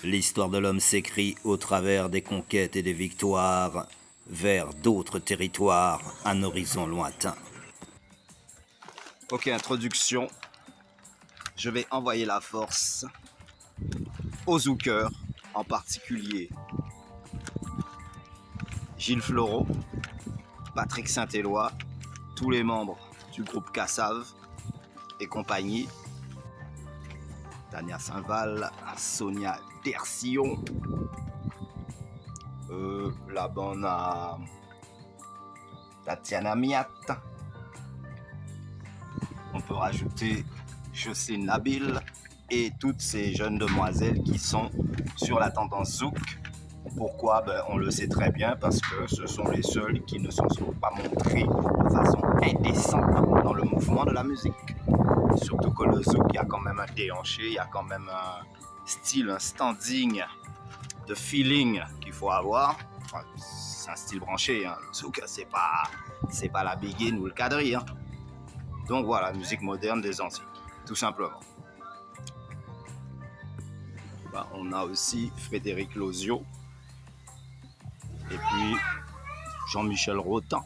L'histoire de l'homme s'écrit au travers des conquêtes et des victoires vers d'autres territoires, un horizon lointain. Ok, introduction. Je vais envoyer la force aux zoukeurs, en particulier Gilles Floro, Patrick Saint-Éloi, tous les membres du groupe Cassav et compagnie, Tania Saint-Val, Sonia Dercillon, la bonne à Tatiana Miat. On peut rajouter Jocelyne Nabil et toutes ces jeunes demoiselles qui sont sur la tendance zouk. Pourquoi? On le sait très bien, parce que ce sont les seuls qui ne se sont pas montrés de façon indécente dans le mouvement de la musique. Surtout que le zouk, il y a quand même un déhanché, il y a quand même un style, un standing de feeling qu'il faut avoir. Enfin, c'est un style branché, hein. Le zouk, c'est pas la biguine ou le quadrille, hein. Donc voilà, musique moderne des Antilles, tout simplement. On a aussi Frédéric Lozio et puis Jean-Michel Rotan,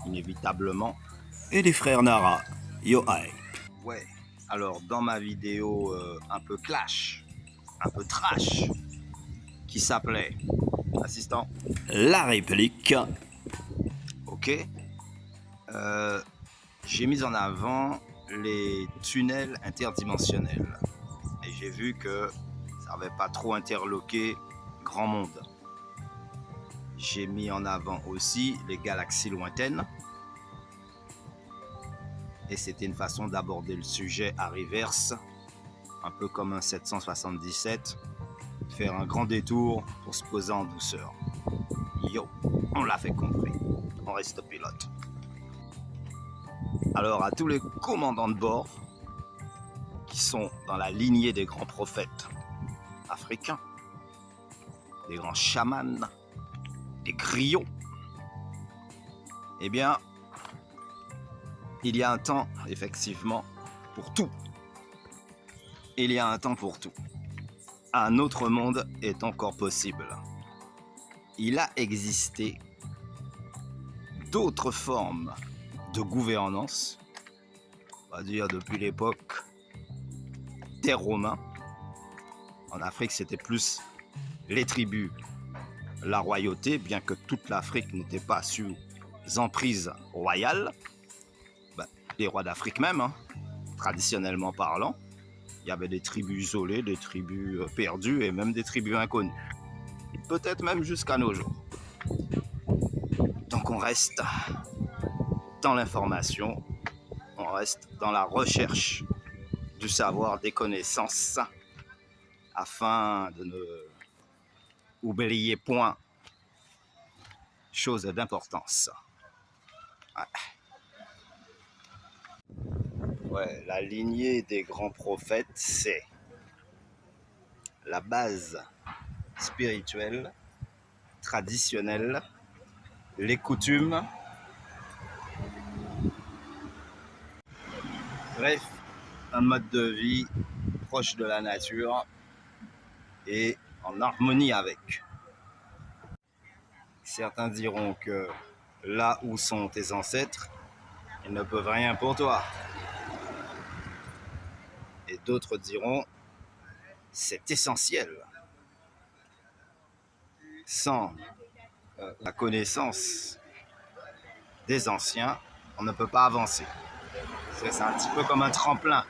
inévitablement. Et les frères Nara, yo aïe. Ouais, alors dans ma vidéo un peu clash, un peu trash, qui s'appelait Assistant. La réplique. Ok. J'ai mis en avant les tunnels interdimensionnels. Et j'ai vu que ça n'avait pas trop interloqué grand monde. J'ai mis en avant aussi les galaxies lointaines. Et c'était une façon d'aborder le sujet à reverse, un peu comme un 777, faire un grand détour pour se poser en douceur. Yo, on l'a fait compris, on reste pilote. Alors à tous les commandants de bord qui sont dans la lignée des grands prophètes africains, des grands chamans, des griots, eh bien, il y a un temps, effectivement, pour tout. Il y a un temps pour tout. Un autre monde est encore possible. Il a existé d'autres formes de gouvernance, on va dire depuis l'époque des Romains. En Afrique, c'était plus les tribus, la royauté, bien que toute l'Afrique n'était pas sous emprise royale. Les rois d'Afrique même, hein, traditionnellement parlant, il y avait des tribus isolées, des tribus perdues et même des tribus inconnues. Peut-être même jusqu'à nos jours. Donc on reste dans l'information, on reste dans la recherche du savoir, des connaissances, afin de ne oublier point chose d'importance. Ouais, la lignée des grands prophètes, c'est la base spirituelle, traditionnelle, les coutumes. Bref, un mode de vie proche de la nature et en harmonie avec. Certains diront que là où sont tes ancêtres, ils ne peuvent rien pour toi. Et d'autres diront, c'est essentiel. Sans la connaissance des anciens, on ne peut pas avancer. C'est un petit peu comme un tremplin.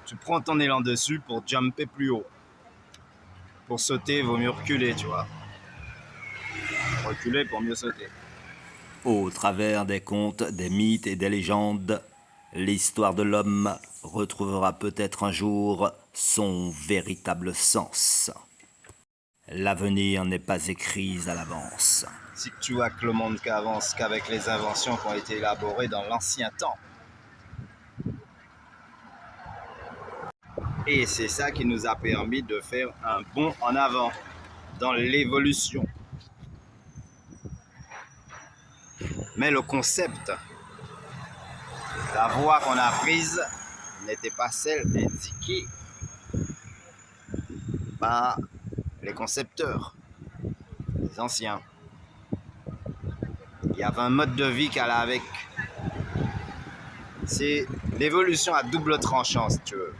Tu prends ton élan dessus pour jumper plus haut. Pour sauter, il vaut mieux reculer, tu vois. Reculer pour mieux sauter. Au travers des contes, des mythes et des légendes, l'histoire de l'homme retrouvera peut-être un jour son véritable sens. L'avenir n'est pas écrit à l'avance. Si tu vois que le monde qu'avance qu'avec les inventions qui ont été élaborées dans l'ancien temps. Et c'est ça qui nous a permis de faire un bond en avant dans l'évolution. Mais le concept, la voie qu'on a prise n'était pas celle indiquée par les concepteurs, les anciens. Il y avait un mode de vie qui allait avec. C'est l'évolution à double tranchant, si tu veux.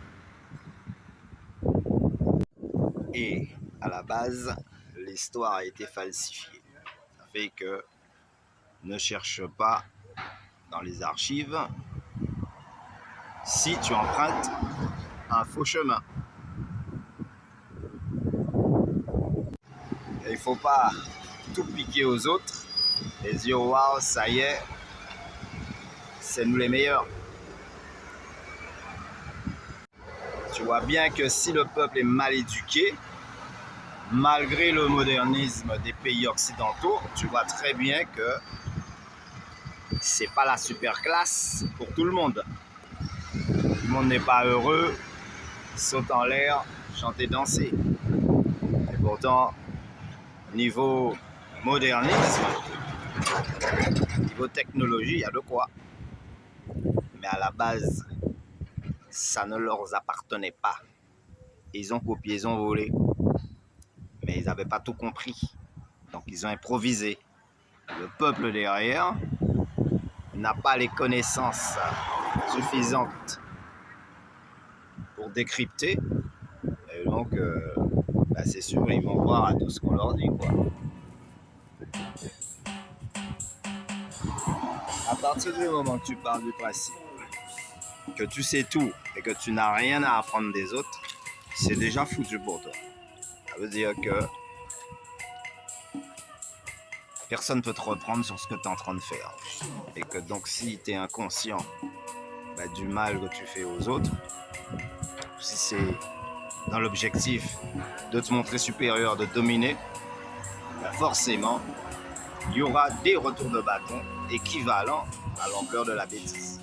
Et à la base, l'histoire a été falsifiée. Ça fait que ne cherche pas dans les archives si tu empruntes un faux chemin. Il ne faut pas tout piquer aux autres et dire waouh, ça y est, c'est nous les meilleurs. Tu vois bien que si le peuple est mal éduqué, malgré le modernisme des pays occidentaux, tu vois très bien que c'est pas la super classe pour tout le monde. Tout le monde n'est pas heureux, saute en l'air, chanter, danser. Et pourtant, niveau modernisme, niveau technologie, il y a de quoi. Mais à la base, ça ne leur appartenait pas. Ils ont copié, ils ont volé. Mais ils n'avaient pas tout compris. Donc ils ont improvisé. Le peuple derrière n'a pas les connaissances suffisantes pour décrypter. Et donc, c'est sûr, ils vont croire à tout ce qu'on leur dit, quoi. À partir du moment que tu parles du principe, que tu sais tout et que tu n'as rien à apprendre des autres, c'est déjà foutu pour toi. Ça veut dire que personne ne peut te reprendre sur ce que tu es en train de faire. Et que donc si tu es inconscient du mal que tu fais aux autres, si c'est dans l'objectif de te montrer supérieur, de dominer, forcément, il y aura des retours de bâton équivalents à l'ampleur de la bêtise.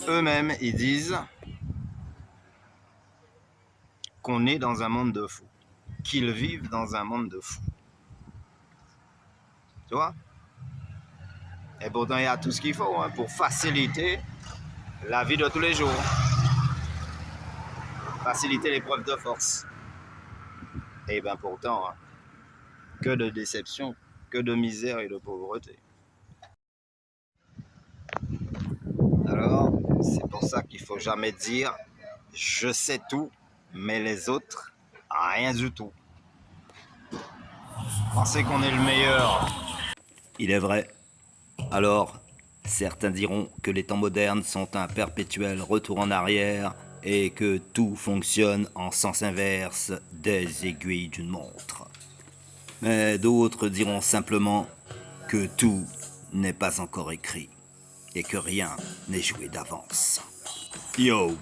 Eux-mêmes, ils disent qu'on est dans un monde de fous, qu'ils vivent dans un monde de fous. Tu vois? Et pourtant, il y a tout ce qu'il faut pour faciliter la vie de tous les jours. Faciliter l'épreuve de force. Et bien pourtant, que de déception, que de misère et de pauvreté. Alors, c'est pour ça qu'il ne faut jamais dire « je sais tout, mais les autres, rien du tout ». Penser qu'on est le meilleur. Il est vrai. Alors, certains diront que les temps modernes sont un perpétuel retour en arrière et que tout fonctionne en sens inverse des aiguilles d'une montre. Mais d'autres diront simplement que tout n'est pas encore écrit et que rien n'est joué d'avance. Yo!